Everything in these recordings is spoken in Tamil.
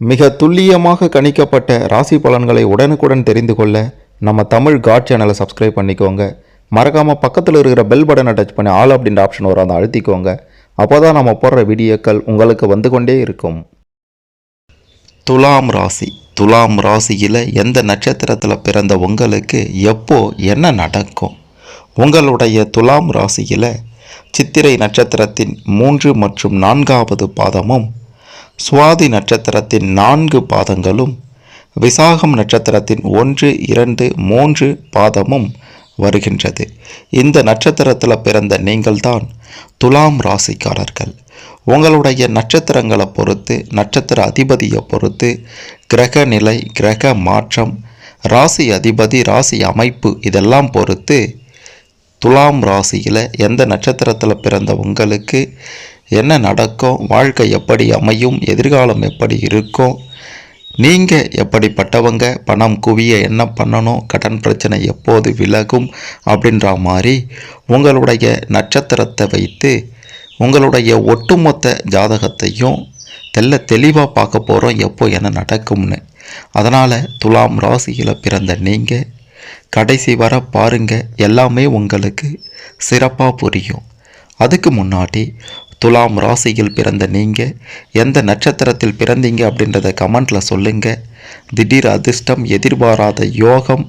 மிக துல்லியமாக கணிக்கப்பட்ட ராசி பலன்களை உடனுக்குடன் தெரிந்து கொள்ள நம்ம தமிழ் காட் சேனலை சப்ஸ்கிரைப் பண்ணிக்கோங்க. மறக்காமல் பக்கத்தில் இருக்கிற பெல் பட்டனை டச் பண்ணி ஆல் அப்படின்ற ஆப்ஷன் வரும், அதை அழுத்திக்கோங்க. அப்போ தான் நம்ம போடுற வீடியோக்கள் உங்களுக்கு வந்து கொண்டே இருக்கும். துலாம் ராசி. துலாம் ராசியில் எந்த நட்சத்திரத்தில் பிறந்த உங்களுக்கு எப்போ என்ன நடக்கும்? உங்களுடைய துலாம் ராசியில் சித்திரை நட்சத்திரத்தின் 3 மற்றும் 4வது பாதமும், சுவாதி நட்சத்திரத்தின் 4 பாதங்களும், விசாகம் நட்சத்திரத்தின் 1, 2, 3 பாதமும் வருகின்றது. இந்த நட்சத்திரத்தில் பிறந்த நீங்கள்தான் துலாம் ராசிக்காரர்கள். உங்களுடைய நட்சத்திரங்களை பொறுத்து, நட்சத்திர அதிபதியை பொறுத்து, கிரக நிலை, கிரக மாற்றம், ராசி அதிபதி, ராசி அமைப்பு இதெல்லாம் பொறுத்து துலாம் ராசியில் எந்த நட்சத்திரத்தில் பிறந்த உங்களுக்கு என்ன நடக்கும், வாழ்க்கை எப்படி அமையும், எதிர்காலம் எப்படி இருக்கும், நீங்கள் எப்படிப்பட்டவங்க, பணம் குவிய என்ன பண்ணணும், கடன் பிரச்சனை எப்போது விலகும் அப்படின்ற மாதிரி உங்களுடைய நட்சத்திரத்தை வைத்து உங்களுடைய ஒட்டுமொத்த ஜாதகத்தையும் தெளிவாக பார்க்க போகிறோம் எப்போ என்ன நடக்கும்னு. அதனால் துலாம் ராசியில் பிறந்த நீங்கள் கடைசி வர பாருங்கள், எல்லாமே உங்களுக்கு சிறப்பாக புரியும். அதுக்கு முன்னாடி துலாம் ராசியில் பிறந்த நீங்கள் எந்த நட்சத்திரத்தில் பிறந்தீங்க அப்படின்றத கமெண்டில் சொல்லுங்கள். திடீர் அதிர்ஷ்டம், எதிர்பாராத யோகம்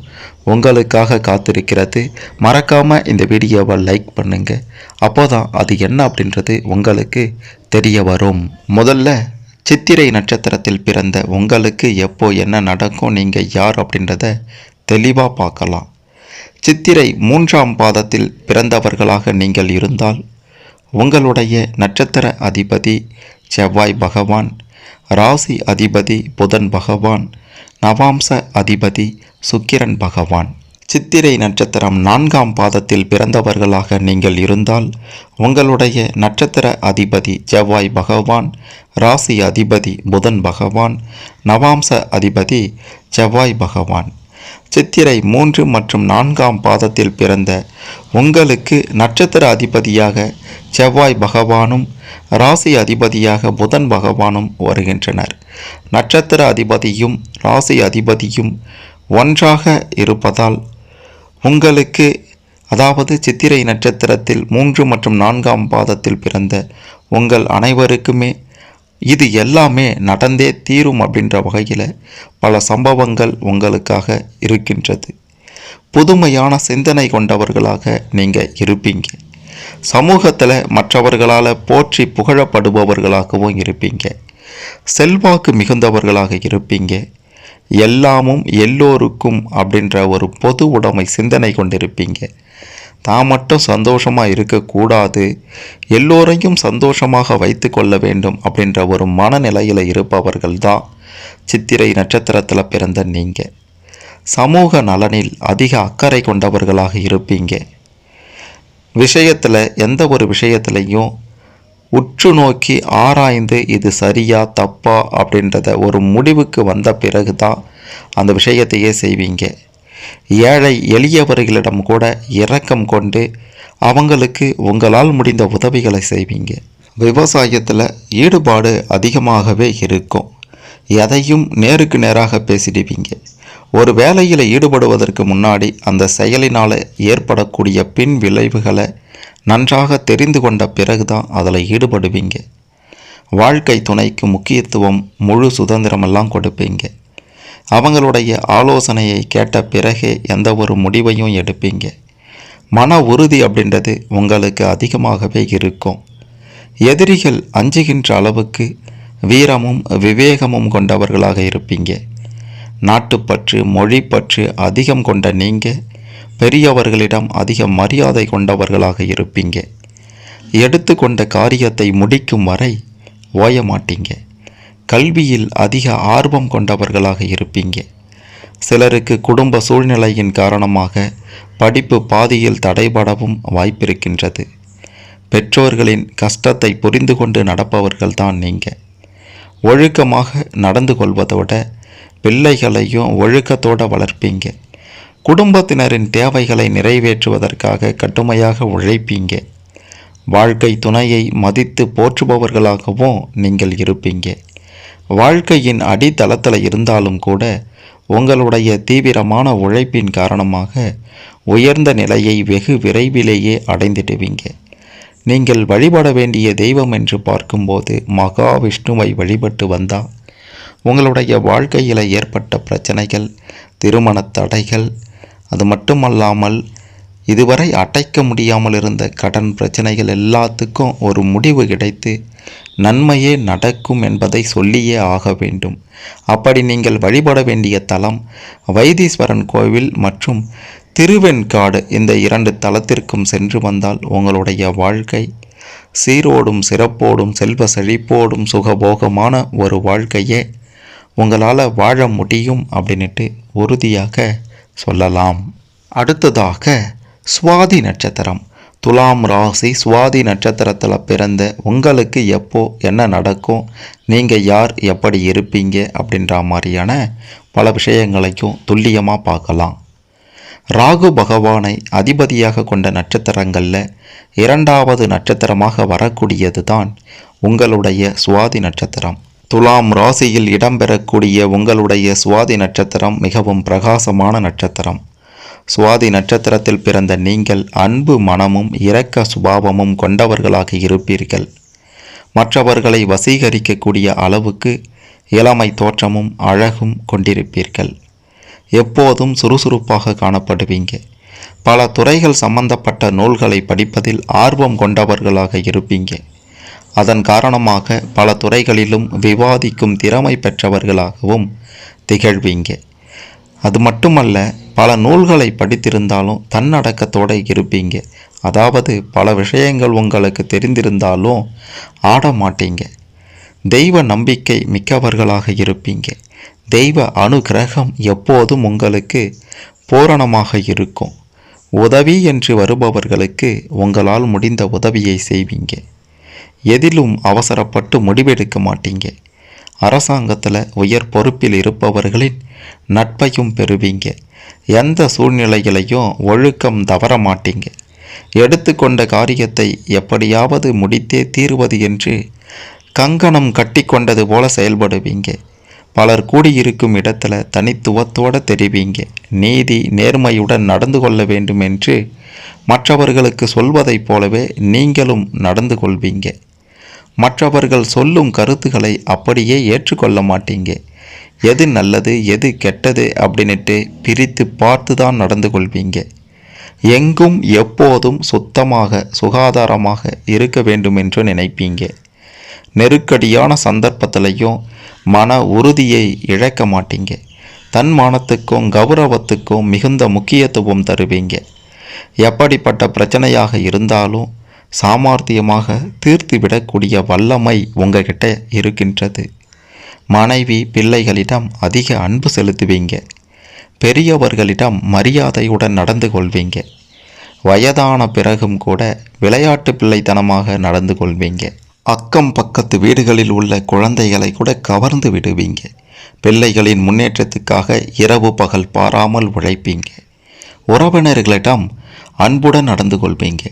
உங்களுக்காக காத்திருக்கிறது. மறக்காமல் இந்த வீடியோவை லைக் பண்ணுங்கள். அப்போ தான் அது என்ன அப்படின்றது உங்களுக்கு தெரிய வரும். முதல்ல சித்திரை நட்சத்திரத்தில் பிறந்த உங்களுக்கு எப்போ என்ன நடக்கும், நீங்கள் யார் அப்படின்றத தெளிவாக பார்க்கலாம். சித்திரை 3ஆம் பாதத்தில் பிறந்தவர்களாக நீங்கள் இருந்தால் உங்களுடைய நட்சத்திர அதிபதி செவ்வாய் பகவான், ராசி அதிபதி புதன் பகவான், நவாம்ச அதிபதி சுக்கிரன் பகவான். சித்திரை நட்சத்திரம் 4ஆம் பாதத்தில் பிறந்தவர்களாக நீங்கள் இருந்தால் உங்களுடைய நட்சத்திர அதிபதி செவ்வாய் பகவான், ராசி அதிபதி புதன் பகவான், நவாம்ச அதிபதி செவ்வாய் பகவான். சித்திரை 3 மற்றும் 4ஆம் பாதத்தில் பிறந்த உங்களுக்கு நட்சத்திர அதிபதியாக செவ்வாய் பகவானும், ராசி அதிபதியாக புதன் பகவானும் வருகின்றனர். நட்சத்திர அதிபதியும் ராசி அதிபதியும் ஒன்றாக இருப்பதால் உங்களுக்கு, அதாவது சித்திரை நட்சத்திரத்தில் 3 மற்றும் 4ஆம் பாதத்தில் பிறந்த உங்கள் அனைவருக்குமே இது எல்லாமே நடந்தே தீரும் அப்படின்ற வகையில் பல சம்பவங்கள் உங்களுக்காக இருக்கின்றது. புதுமையான சிந்தனை கொண்டவர்களாக நீங்கள் இருப்பீங்க. சமூகத்தில் மற்றவர்களால் போற்றி புகழப்படுபவர்களாகவும் இருப்பீங்க. செல்வாக்கு மிகுந்தவர்களாக இருப்பீங்க. எல்லாமும் எல்லோருக்கும் அப்படின்ற ஒரு பொது உடைமை சிந்தனை கொண்டிருப்பீங்க. தான் மட்டும் சந்தோஷமாக இருக்கக்கூடாது, எல்லோரையும் சந்தோஷமாக வைத்து கொள்ள வேண்டும் அப்படின்ற ஒரு மனநிலையில் இருப்பவர்கள் தான் சித்திரை நட்சத்திரத்தில் பிறந்த நீங்கள். சமூக நலனில் அதிக அக்கறை கொண்டவர்களாக இருப்பீங்க. விஷயத்தில் எந்த ஒரு விஷயத்திலையும் உற்று நோக்கி ஆராய்ந்து இது சரியா தப்பா அப்படின்றத ஒரு முடிவுக்கு வந்த பிறகு தான் அந்த விஷயத்தையே செய்வீங்க. ஏழை எளியவர்களிடம் கூட இரக்கம் கொண்டு அவங்களுக்கு உங்களால் முடிந்த உதவிகளை செய்வீங்க. விவசாயத்தில் ஈடுபாடு அதிகமாகவே இருக்கும். எதையும் நேருக்கு நேராக பேசிடுவீங்க. ஒரு வேலையில் ஈடுபடுவதற்கு முன்னாடி அந்த செயலினால் ஏற்படக்கூடிய பின் விளைவுகளை நன்றாக தெரிந்து கொண்ட பிறகுதான் அதில் ஈடுபடுவீங்க. வாழ்க்கை துணைக்கு முக்கியத்துவம், முழு சுதந்திரமெல்லாம் கொடுப்பீங்க. அவங்களுடைய ஆலோசனையை கேட்ட பிறகே எந்த ஒரு முடிவையும் எடுப்பீங்க. மன உறுதி அப்படின்றது உங்களுக்கு அதிகமாகவே இருக்கும். எதிரிகள் அஞ்சுகின்ற அளவுக்கு வீரமும் விவேகமும் கொண்டவர்களாக இருப்பீங்க. நாட்டுப்பற்று, மொழிப்பற்று அதிகம் கொண்ட நீங்கள் பெரியவர்களிடம் அதிக மரியாதை கொண்டவர்களாக இருப்பீங்க. எடுத்துக்கொண்ட காரியத்தை முடிக்கும் வரை ஓய மாட்டீங்க. கல்வியில் அதிக ஆர்வம் கொண்டவர்களாக இருப்பீங்க. சிலருக்கு குடும்ப சூழ்நிலையின் காரணமாக படிப்பு பாதியில் தடைபடவும் வாய்ப்பிருக்கின்றது. பெற்றோர்களின் கஷ்டத்தை புரிந்து கொண்டு நடப்பவர்கள்தான் நீங்கள். ஒழுக்கமாக நடந்து கொள்வதோட பிள்ளைகளையும் ஒழுக்கத்தோடு வளர்ப்பீங்க. குடும்பத்தினரின் தேவைகளை நிறைவேற்றுவதற்காக கடுமையாக உழைப்பீங்க. வாழ்க்கை துணையை மதித்து போற்றுபவர்களாகவும் நீங்கள் இருப்பீங்க. வாழ்க்கையின் அடித்தளத்தில் இருந்தாலும் கூட உங்களுடைய தீவிரமான உழைப்பின் காரணமாக உயர்ந்த நிலையை வெகு விரைவிலேயே அடைந்திடுவீங்க. நீங்கள் வழிபட வேண்டிய தெய்வம் என்று பார்க்கும்போது மகாவிஷ்ணுவை வழிபட்டு வந்தால் உங்களுடைய வாழ்க்கையில் ஏற்பட்ட பிரச்சனைகள், திருமண தடைகள், அது மட்டுமல்லாமல் இதுவரை அடைக்க முடியாமல் இருந்த கடன் பிரச்சனைகள் எல்லாத்துக்கும் ஒரு முடிவு கிடைத்து நன்மையே நடக்கும் என்பதை சொல்லியே ஆக வேண்டும். அப்படி நீங்கள் வழிபட வேண்டிய தலம் வைத்தீஸ்வரன் கோவில் மற்றும் திருவெண்காடு, இந்த 2 தலத்திற்கும் சென்று வந்தால் உங்களுடைய வாழ்க்கை சீரோடும் சிறப்போடும் செல்வ செழிப்போடும் சுகபோகமான ஒரு வாழ்க்கையே உங்களால் வாழ முடியும் அப்படின்ட்டு உறுதியாக சொல்லலாம். அடுத்ததாக சுவாதி நட்சத்திரம். துலாம் ராசி சுவாதி நட்சத்திரத்தில் பிறந்த உங்களுக்கு எப்போ என்ன நடக்கும், நீங்கள் யார், எப்படி இருப்பீங்க அப்படின்ற மாதிரியான பல விஷயங்களையும் துல்லியமாக பார்க்கலாம். ராகு பகவானை அதிபதியாக கொண்ட நட்சத்திரங்களில் 2வது நட்சத்திரமாக வரக்கூடியது தான் உங்களுடைய சுவாதி நட்சத்திரம். துலாம் ராசியில் இடம்பெறக்கூடிய உங்களுடைய சுவாதி நட்சத்திரம் மிகவும் பிரகாசமான நட்சத்திரம். சுவாதி நட்சத்திரத்தில் பிறந்த நீங்கள் அன்பு மனமும் இரக்க சுபாவமும் கொண்டவர்களாக இருப்பீர்கள். மற்றவர்களை வசீகரிக்கக்கூடிய அளவுக்கு இளமை தோற்றமும் அழகும் கொண்டிருப்பீர்கள். எப்போதும் சுறுசுறுப்பாக காணப்படுவீங்க. பல துறைகள் சம்பந்தப்பட்ட நூல்களை படிப்பதில் ஆர்வம் கொண்டவர்களாக இருப்பீங்க. அதன் காரணமாக பல துறைகளிலும் விவாதிக்கும் திறமை பெற்றவர்களாகவும் திகழ்வீங்க. அது மட்டுமல்ல, பல நூல்களை படித்திருந்தாலும் தன்னடக்கத்தோடு இருப்பீங்க. அதாவது பல விஷயங்கள் உங்களுக்கு தெரிந்திருந்தாலும் ஆட மாட்டீங்க. தெய்வ நம்பிக்கை மிக்கவர்களாக இருப்பீங்க. தெய்வ அனுகிரகம் எப்போதும் உங்களுக்கு பூரணமாக இருக்கும். உதவி என்று வருபவர்களுக்கு உங்களால் முடிந்த உதவியை செய்வீங்க. எதிலும் அவசரப்பட்டு முடிவெடுக்க மாட்டீங்க. அரசாங்கத்தில் உயர் பொறுப்பில் இருப்பவர்களின் நட்பையும் பெறுவீங்க. எந்த சூழ்நிலைகளையும் ஒழுக்கம் தவற மாட்டீங்க. எடுத்துக்கொண்ட காரியத்தை எப்படியாவது முடித்தே தீர்வது என்று கங்கணம் கட்டி கொண்டது போல செயல்படுவீங்க. பலர் கூடியிருக்கும் இடத்துல தனித்துவத்தோடு தெரிவிங்க. நீதி நேர்மையுடன் நடந்து கொள்ள வேண்டும் என்று மற்றவர்களுக்கு சொல்வதைப் போலவே நீங்களும் நடந்து கொள்வீங்க. மற்றவர்கள் சொல்லும் கருத்துக்களை அப்படியே ஏற்றுக்கொள்ள மாட்டீங்க. எது நல்லது எது கெட்டது அப்படின்ட்டு பிரித்து பார்த்து தான் நடந்து கொள்வீங்க. எங்கும் எப்போதும் சுத்தமாக சுகாதாரமாக இருக்க வேண்டும் என்று நினைப்பீங்க. நெருக்கடியான சந்தர்ப்பத்திலையும் மன உறுதியை இழக்க மாட்டீங்க. தன்மானத்துக்கும் கௌரவத்துக்கும் மிகுந்த முக்கியத்துவம் தருவீங்க. எப்படிப்பட்ட பிரச்சனையாக இருந்தாலும் சாமர்த்தியமாக தீர்த்துவிடக்கூடிய வல்லமை உங்ககிட்ட இருக்கின்றது. மனைவி பிள்ளைகளிடம் அதிக அன்பு செலுத்துவீங்க. பெரியவர்களிடம் மரியாதையுடன் நடந்து கொள்வீங்க. வயதான பிறகும் கூட விளையாட்டு பிள்ளைத்தனமாக நடந்து கொள்வீங்க. அக்கம் பக்கத்து வீடுகளில் உள்ள குழந்தைகளை கூட கவர்ந்து விடுவீங்க. பிள்ளைகளின் முன்னேற்றத்துக்காக இரவு பகல் பாராமல் உழைப்பீங்க. உறவினர்களிடம் அன்புடன் நடந்து கொள்வீங்க.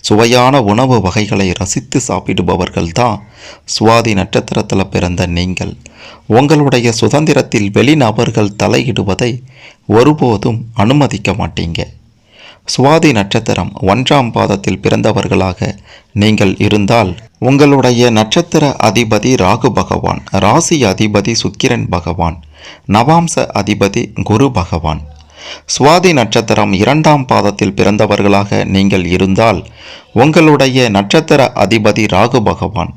சுவையான உணவு வகைகளை ரசித்து சாப்பிடுபவர்கள்தான் சுவாதி நட்சத்திரத்தில் பிறந்த நீங்கள். உங்களுடைய சுதந்திரத்தில் வெளிநபர்கள் தலையிடுவதை ஒருபோதும் அனுமதிக்க மாட்டீங்க. சுவாதி நட்சத்திரம் 1ஆம் பாதத்தில் பிறந்தவர்களாக நீங்கள் இருந்தால் உங்களுடைய நட்சத்திர அதிபதி ராகு பகவான், ராசி அதிபதி சுக்கிரன் பகவான், நவாம்ச அதிபதி குரு பகவான். சுவாதி நட்சத்திரம் 2ஆம் பாதத்தில் பிறந்தவர்களாக நீங்கள் இருந்தால் உங்களுடைய நட்சத்திர அதிபதி ராகு பகவான்,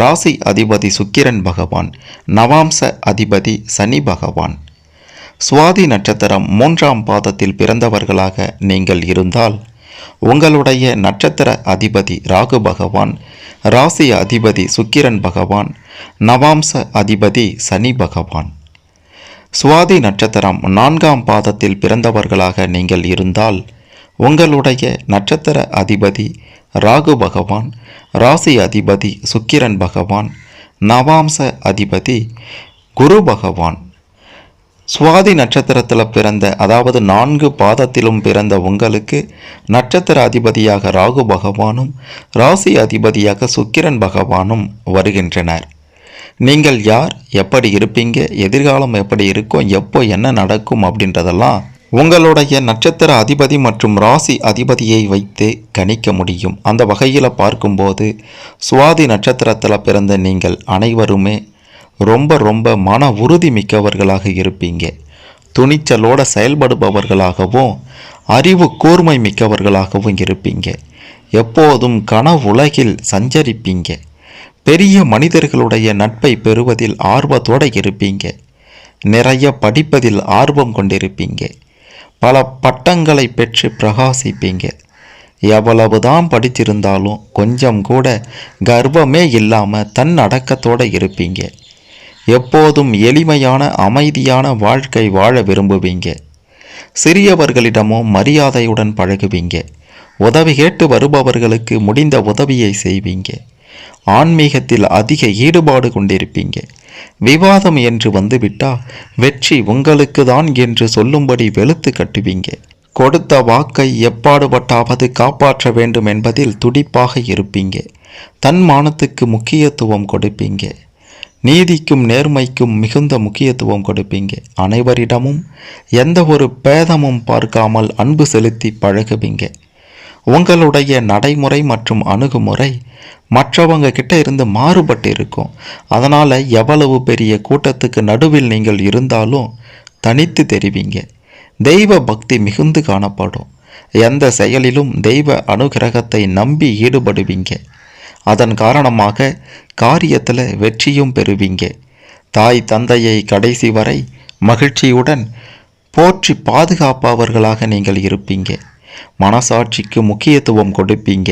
ராசி அதிபதி சுக்கிரன் பகவான், நவாம்ச அதிபதி சனி பகவான். சுவாதி நட்சத்திரம் 3ஆம் பாதத்தில் பிறந்தவர்களாக நீங்கள் இருந்தால் உங்களுடைய நட்சத்திர அதிபதி ராகு பகவான், ராசி அதிபதி சுக்கிரன் பகவான், நவாம்ச அதிபதி சனி பகவான். சுவாதி நட்சத்திரம் 4ஆம் பாதத்தில் பிறந்தவர்களாக நீங்கள் இருந்தால் உங்களுடைய நட்சத்திர அதிபதி ராகு பகவான், ராசி அதிபதி சுக்கிரன் பகவான், நவாம்ச அதிபதி குரு பகவான். சுவாதி நட்சத்திரத்தில் பிறந்த, அதாவது 4 பாதத்திலும் பிறந்த உங்களுக்கு நட்சத்திர அதிபதியாக ராகு பகவானும் ராசி அதிபதியாக சுக்கிரன் பகவானும் வருகின்றனர். நீங்கள் யார், எப்படி இருப்பீங்க, எதிர்காலம் எப்படி இருக்கும், எப்போ என்ன நடக்கும் அப்படின்றதெல்லாம் உங்களுடைய நட்சத்திர அதிபதி மற்றும் ராசி அதிபதியை வைத்து கணிக்க முடியும். அந்த வகையில் பார்க்கும்போது சுவாதி நட்சத்திரத்தில் பிறந்த நீங்கள் அனைவருமே ரொம்ப ரொம்ப மன உறுதி மிக்கவர்களாக இருப்பீங்க. துணிச்சலோடு செயல்படுபவர்களாகவும் அறிவு கூர்மை மிக்கவர்களாகவும் இருப்பீங்க. எப்போதும் கனவுலகில் சஞ்சரிப்பீங்க. பெரிய மனிதர்களுடைய நட்பை பெறுவதில் ஆர்வத்தோடு இருப்பீங்க. நிறைய படிப்பதில் ஆர்வம் கொண்டிருப்பீங்க. பல பட்டங்களை பெற்று பிரகாசிப்பீங்க. எவ்வளவுதான் படிச்சிருந்தாலும் கொஞ்சம் கூட கர்வமே இல்லாமல் தன்னடக்கத்தோடு இருப்பீங்க. எப்போதும் எளிமையான அமைதியான வாழ்க்கை வாழ விரும்புவீங்க. சிறியவர்களிடமும் மரியாதையுடன் பழகுவீங்க. உதவி கேட்டு வருபவர்களுக்கு முடிந்த உதவியை செய்வீங்க. ஆன்மீகத்தில் அதிக ஈடுபாடு கொண்டிருப்பீங்க. விவாதம் என்று வந்துவிட்டால் வெற்றி உங்களுக்கு தான் என்று சொல்லும்படி வெளுத்து கட்டுவீங்க. கொடுத்த வாக்கை எப்பாடுபட்டாவது காப்பாற்ற வேண்டும் என்பதில் துடிப்பாக இருப்பீங்க. தன்மானத்துக்கு முக்கியத்துவம் கொடுப்பீங்க. நீதிக்கும் நேர்மைக்கும் மிகுந்த முக்கியத்துவம் கொடுப்பீங்க. அனைவரிடமும் எந்த ஒரு பேதமும் பார்க்காமல் அன்பு செலுத்தி பழகுவீங்க. உங்களுடைய நடைமுறை மற்றும் அணுகுமுறை மற்றவங்க கிட்ட இருந்து மாறுபட்டு இருக்கும். அதனால் எவ்வளவு பெரிய கூட்டத்துக்கு நடுவில் நீங்கள் இருந்தாலும் தனித்து தெரிவிங்க. தெய்வ பக்தி மிகுந்து காணப்படும். எந்த செயலிலும் தெய்வ அனுகிரகத்தை நம்பி ஈடுபடுவீங்க. அதன் காரணமாக காரியத்தில் வெற்றியும் பெறுவீங்க. தாய் தந்தையை கடைசி வரை மகிழ்ச்சியுடன் போற்றி பாதுகாப்பவர்களாக நீங்கள் இருப்பீங்க. மனசாட்சிக்கு முக்கியத்துவம் கொடுப்பீங்க.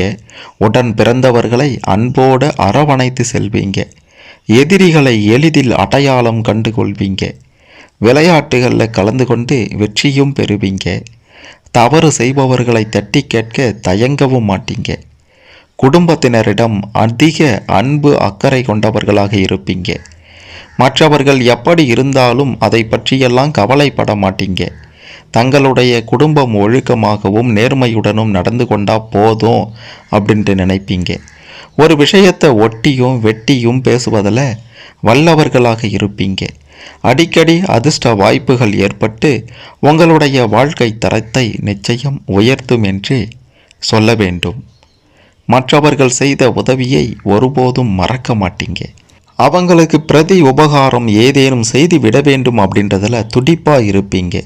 உடன் பிறந்தவர்களை அன்போடு அரவணைத்து செல்வீங்க. எதிரிகளை எளிதில் அடையாளம் கண்டு கொள்வீங்க. விளையாட்டுகளில் கலந்து கொண்டு வெற்றியும் பெறுவீங்க. தவறு செய்பவர்களை தட்டி கேட்க தயங்கவும் மாட்டீங்க. குடும்பத்தினரிடம் அதிக அன்பு அக்கறை கொண்டவர்களாக இருப்பீங்க. மற்றவர்கள் எப்படி இருந்தாலும் அதை பற்றியெல்லாம் கவலைப்பட மாட்டீங்க. தங்களுடைய குடும்பம் ஒழுக்கமாகவும் நேர்மையுடனும் நடந்து கொண்டா போதும் அப்படின்ட்டு நினைப்பீங்க. ஒரு விஷயத்தை ஒட்டியும் வெட்டியும் பேசுவதில் வல்லவர்களாக இருப்பீங்க. அடிக்கடி அதிர்ஷ்ட வாய்ப்புகள் ஏற்பட்டு உங்களுடைய வாழ்க்கை தரத்தை நிச்சயம் உயர்த்தும் என்று சொல்ல வேண்டும். மற்றவர்கள் செய்த உதவியை ஒருபோதும் மறக்க மாட்டீங்க. அவங்களுக்கு பிரதி உபகாரம் ஏதேனும் செய்து விட வேண்டும் அப்படின்றதில் துடிப்பாக இருப்பீங்க.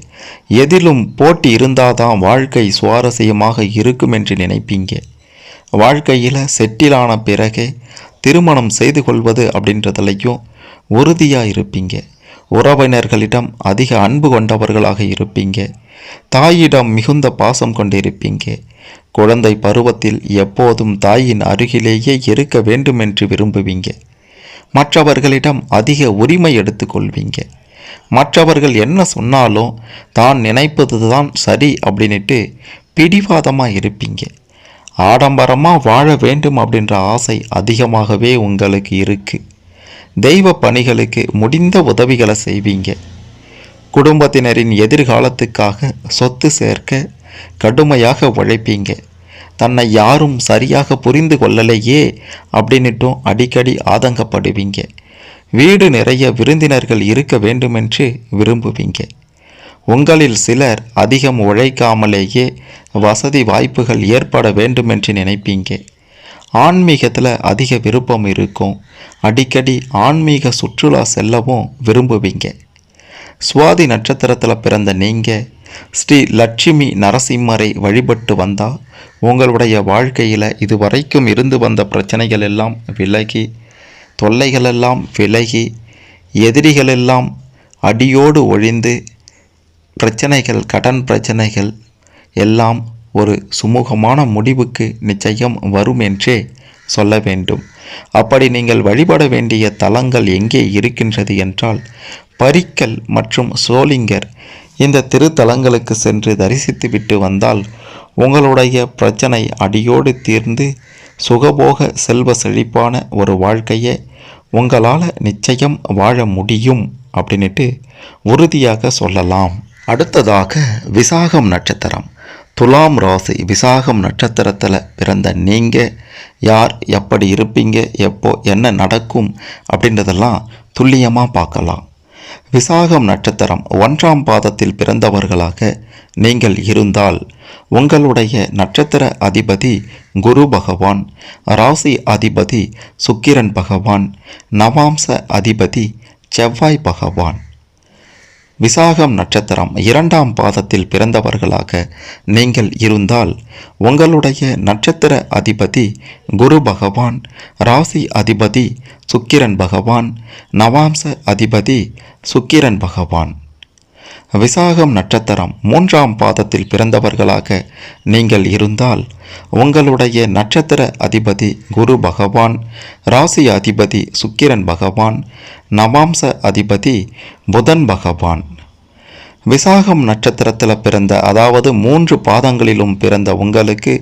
எதிலும் போட்டி இருந்தாதான் வாழ்க்கை சுவாரஸ்யமாக இருக்கும் என்று நினைப்பீங்க. வாழ்க்கையில் செட்டிலான பிறகே திருமணம் செய்து கொள்வது அப்படின்றதுலையும் உறுதியாக இருப்பீங்க. உறவினர்களிடம் அதிக அன்பு கொண்டவர்களாக இருப்பீங்க. தாயிடம் மிகுந்த பாசம் கொண்டிருப்பீங்க. குழந்தை பருவத்தில் எப்போதும் தாயின் அருகிலேயே இருக்க வேண்டும் என்று விரும்புவீங்க. மற்றவர்களிடம் அதிக உரிமை எடுத்துக்கொள்வீங்க. மற்றவர்கள் என்ன சொன்னாலும் தான் நினைப்பது தான் சரி அப்படின்ட்டு பிடிவாதமாக இருப்பீங்க. ஆடம்பரமாக வாழ வேண்டும் அப்படின்ற ஆசை அதிகமாகவே உங்களுக்கு இருக்குது. தெய்வ பணிகளுக்கு முடிந்த உதவிகளை செய்வீங்க. குடும்பத்தினரின் எதிர்காலத்துக்காக சொத்து சேர்க்க கடுமையாக உழைப்பீங்க. தன்னை யாரும் சரியாக புரிந்து கொள்ளலையே அப்படின்னுட்டும் அடிக்கடி ஆதங்கப்படுவீங்க. வீடு நிறைய விருந்தினர்கள் இருக்க வேண்டுமென்று விரும்புவீங்க. உங்களில் சிலர் அதிகம் உழைக்காமலேயே வசதி வாய்ப்புகள் ஏற்பட வேண்டுமென்று நினைப்பீங்க. ஆன்மீகத்தில் அதிக விருப்பம் இருக்கும். அடிக்கடி ஆன்மீக சுற்றுலா செல்லவும் விரும்புவீங்க. சுவாதி நட்சத்திரத்தில் பிறந்த நீங்கள் ஸ்ரீ லட்சுமி நரசிம்மரை வழிபட்டு வந்தால் உங்களுடைய வாழ்க்கையில் இதுவரைக்கும் இருந்து வந்த பிரச்சனைகள் எல்லாம் விலகி, தொல்லைகளெல்லாம் விலகி, எதிரிகளெல்லாம் அடியோடு ஒழிந்து, பிரச்சனைகள் கடன் பிரச்சனைகள் எல்லாம் ஒரு சுமூகமான முடிவுக்கு நிச்சயம் வரும் என்றே சொல்ல வேண்டும். அப்படி நீங்கள் வழிபட வேண்டிய தலங்கள் எங்கே இருக்கின்றது என்றால் பரிக்கல் மற்றும் சோளிங்கர் இந்த திருத்தலங்களுக்கு சென்று தரிசித்து விட்டு வந்தால் உங்களுடைய பிரச்சனை அடியோடு தீர்ந்து சுகபோக செல்வ செழிப்பான ஒரு வாழ்க்கையை உங்களால் நிச்சயம் வாழ முடியும் அப்படின்ட்டு உறுதியாக சொல்லலாம். அடுத்ததாக விசாகம் நட்சத்திரம். துலாம் ராசி விசாகம் நட்சத்திரத்தில் பிறந்த நீங்கள் யார், எப்படி இருப்பீங்க, எப்போ என்ன நடக்கும் அப்படின்றதெல்லாம் துல்லியமாக பார்க்கலாம். விசாகம் நட்சத்திரம் 1ஆம் பாதத்தில் பிறந்தவர்களாக நீங்கள் இருந்தால் உங்களுடைய நட்சத்திர அதிபதி குரு பகவான், ராசி அதிபதி சுக்கிரன் பகவான், நவாம்ச அதிபதி செவ்வாய் பகவான். விசாகம் நட்சத்திரம் 2ஆம் பாதத்தில் பிறந்தவர்களாக நீங்கள் இருந்தால் உங்களுடைய நட்சத்திர அதிபதி குரு பகவான், ராசி அதிபதி சுக்கிரன் பகவான், நவாம்ச அதிபதி சுக்கிரன் பகவான். விசாகம் நட்சத்திரம் 3ஆம் பாதத்தில் பிறந்தவர்களாக நீங்கள் இருந்தால் உங்களுடைய நட்சத்திர அதிபதி குரு பகவான், ராசி அதிபதி சுக்கிரன் பகவான், நவாம்ச அதிபதி புதன் பகவான். விசாகம் நட்சத்திரத்தில் பிறந்த, அதாவது 3 பாதங்களிலும் பிறந்த உங்களுக்கு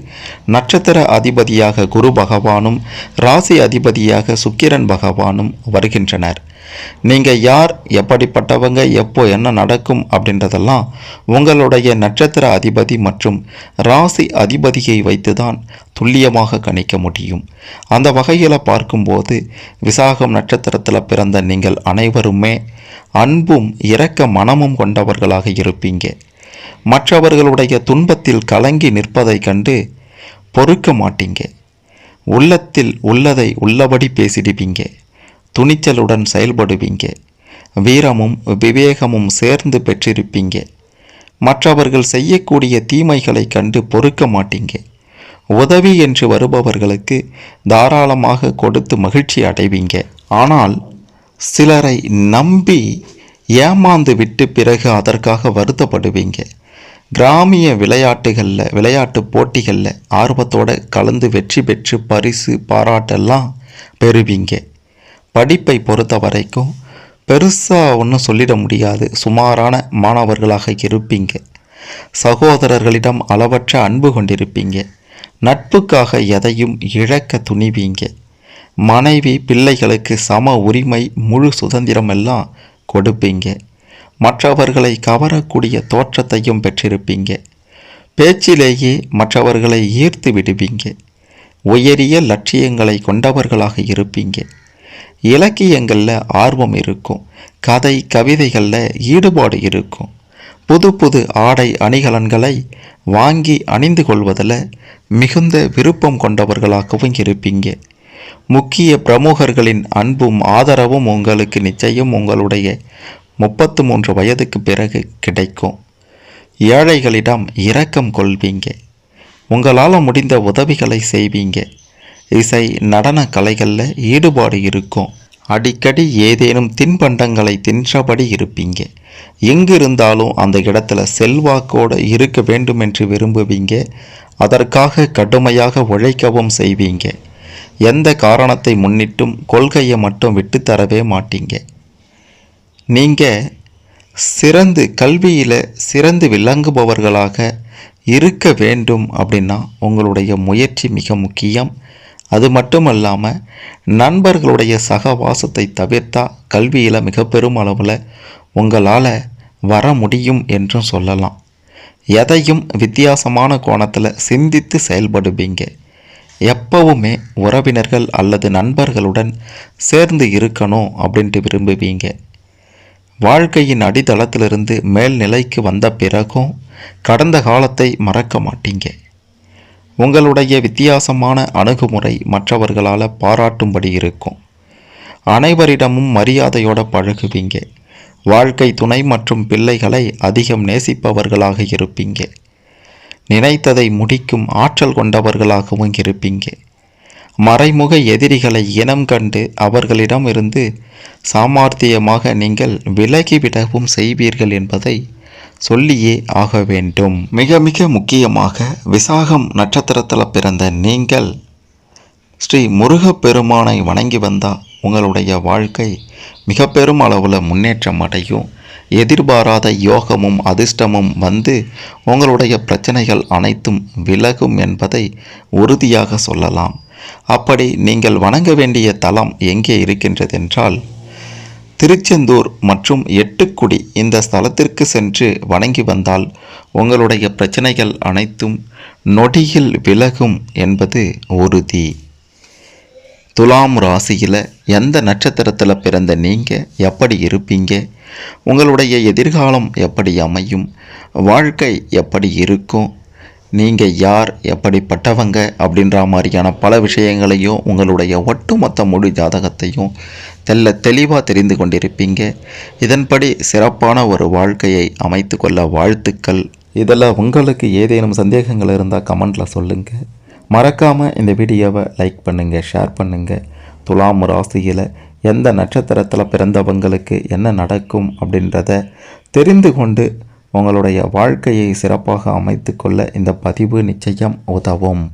நட்சத்திர அதிபதியாக குரு பகவானும் ராசி அதிபதியாக சுக்கிரன் பகவானும் வருகின்றனர். நீங்கள் யார், எப்படிப்பட்டவங்க, எப்போ என்ன நடக்கும் அப்படின்றதெல்லாம் உங்களுடைய நட்சத்திர அதிபதி மற்றும் ராசி அதிபதியை வைத்து தான் துல்லியமாக கணிக்க முடியும். அந்த வகையில் பார்க்கும்போது விசாகம் நட்சத்திரத்தில் பிறந்த நீங்கள் அனைவருமே அன்பும் இரக்க மனமும் கொண்டவர்களாக இருப்பீங்க. மற்றவர்களுடைய துன்பத்தில் கலங்கி நிற்பதை கண்டு பொறுக்க மாட்டீங்க. உள்ளத்தில் உள்ளதை உள்ளபடி பேசிடுவீங்க. துணிச்சலுடன் செயல்படுவீங்க. வீரமும் விவேகமும் சேர்ந்து பெற்றிருப்பீங்க. மற்றவர்கள் செய்யக்கூடிய தீமைகளை கண்டு பொறுக்க மாட்டீங்க. உதவி என்று வருபவர்களுக்கு தாராளமாக கொடுத்து மகிழ்ச்சி அடைவீங்க. ஆனால் சிலரை நம்பி ஏமாந்து விட்டு பிறகு அதற்காக வருத்தப்படுவீங்க. கிராமிய விளையாட்டு போட்டிகளில் ஆர்வத்தோடு கலந்து வெற்றி பெற்று பரிசு பாராட்டெல்லாம் பெறுவீங்க. படிப்பை பொறுத்த வரைக்கும் பெருசாக ஒன்றும் சொல்லிட முடியாது. சுமாரான மாணவர்களாக இருப்பீங்க. சகோதரர்களிடம் அளவற்ற அன்பு கொண்டிருப்பீங்க. நட்புக்காக எதையும் இழக்க துணிவீங்க. மனைவி பிள்ளைகளுக்கு சம உரிமை, முழு சுதந்திரம் எல்லாம் கொடுப்பீங்க. மற்றவர்களை கவரக்கூடிய தோற்றத்தையும் பெற்றிருப்பீங்க. பேச்சிலேயே மற்றவர்களை ஈர்த்து விடுவீங்க. உயரிய லட்சியங்களை கொண்டவர்களாக இருப்பீங்க. இலக்கியங்களில் ஆர்வம் இருக்கும். கதை கவிதைகளில் ஈடுபாடு இருக்கும். புது புது ஆடை அணிகலன்களை வாங்கி அணிந்து கொள்வதில் மிகுந்த விருப்பம் கொண்டவர்களாகவும் இருப்பீங்க. முக்கிய பிரமுகர்களின் அன்பும் ஆதரவும் உங்களுக்கு நிச்சயம் உங்களுடைய 33 வயதுக்கு பிறகு கிடைக்கும். ஏழைகளிடம் இரக்கம் கொள்வீங்க. உங்களால் முடிந்த உதவிகளை செய்வீங்க. இசை நடன கலைகளில் ஈடுபாடு இருக்கும். அடிக்கடி ஏதேனும் தின்பண்டங்களை தின்றபடி இருப்பீங்க. எங்கு இருந்தாலும் அந்த இடத்துல செல்வாக்கோடு இருக்க வேண்டும் என்று விரும்புவீங்க. அதற்காக கடுமையாக உழைக்கவும் செய்வீங்க. எந்த காரணத்தை முன்னிட்டும் கொள்கையை மட்டும் விட்டுத்தரவே மாட்டீங்க. நீங்கள் கல்வியில் சிறந்து விளங்குபவர்களாக இருக்க வேண்டும் அப்படின்னா உங்களுடைய முயற்சி மிக முக்கியம். அது மட்டும் இல்லாமல் நண்பர்களுடைய சகவாசத்தை தவிர்த்தா கல்வியில் மிக பெரும் அளவில் உங்களால் வர முடியும் என்றும் சொல்லலாம். எதையும் வித்தியாசமான கோணத்தில் சிந்தித்து செயல்படுவீங்க. எப்பவுமே உறவினர்கள் அல்லது நண்பர்களுடன் சேர்ந்து இருக்கணும் அப்படின்ட்டு விரும்புவீங்க. வாழ்க்கையின் அடித்தளத்திலிருந்து மேல்நிலைக்கு வந்த பிறகும் கடந்த காலத்தை மறக்க மாட்டீங்க. உங்களுடைய வித்தியாசமான அணுகுமுறை மற்றவர்களால் பாராட்டும்படி இருக்கும். அனைவரிடமும் மரியாதையோடு பழகுவீங்க. வாழ்க்கை துணை மற்றும் பிள்ளைகளை அதிகம் நேசிப்பவர்களாக இருப்பீங்க. நினைத்ததை முடிக்கும் ஆற்றல் கொண்டவர்களாகவும் இருப்பீங்க. மறைமுக எதிரிகளை இனம் கண்டு அவர்களிடம் இருந்து சாமர்த்தியமாக நீங்கள் விலகிவிடவும் செய்வீர்கள் என்பதை சொல்லியே ஆக வேண்டும். மிக மிக முக்கியமாக விசாகம் நட்சத்திரத்தில் பிறந்த நீங்கள் ஸ்ரீ முருகப்பெருமானை வணங்கி வந்தால் உங்களுடைய வாழ்க்கை மிக பெரும் அளவில் முன்னேற்றம் அடையும். எதிர்பாராத யோகமும் அதிர்ஷ்டமும் வந்து உங்களுடைய பிரச்சனைகள் அனைத்தும் விலகும் என்பதை உறுதியாக சொல்லலாம். அப்படி நீங்கள் வணங்க வேண்டிய தலம் எங்கே இருக்கின்றது என்றால் திருச்செந்தூர் மற்றும் எட்டுக்குடி இந்த ஸ்தலத்திற்கு சென்று வணங்கி வந்தால் உங்களுடைய பிரச்சனைகள் அனைத்தும் நொடியில் விலகும் என்பது உறுதி. துலாம் ராசியில் எந்த நட்சத்திரத்தில் பிறந்த நீங்கள் எப்படி இருப்பீங்க, உங்களுடைய எதிர்காலம் எப்படி அமையும், வாழ்க்கை எப்படி இருக்கும், நீங்கள் யார், எப்படிப்பட்டவங்க அப்படின்ற மாதிரியான பல விஷயங்களையும் உங்களுடைய ஒட்டுமொத்த முழு ஜாதகத்தையும் தெளிவாக தெரிந்து கொண்டிருப்பீங்க. இதன்படி சிறப்பான ஒரு வாழ்க்கையை அமைத்து கொள்ள வாழ்த்துக்கள். இதில் உங்களுக்கு ஏதேனும் சந்தேகங்கள் இருந்தால் கமெண்டில் சொல்லுங்கள். மறக்காமல் இந்த வீடியோவை லைக் பண்ணுங்கள், ஷேர் பண்ணுங்கள். துலாம் ராசியில் எந்த நட்சத்திரத்தில் பிறந்தவங்களுக்கு என்ன நடக்கும் அப்படின்றத தெரிந்து கொண்டு உங்களுடைய வாழ்க்கையை சிறப்பாக அமைத்து கொள்ள இந்த பதிவு நிச்சயம் உதவும்.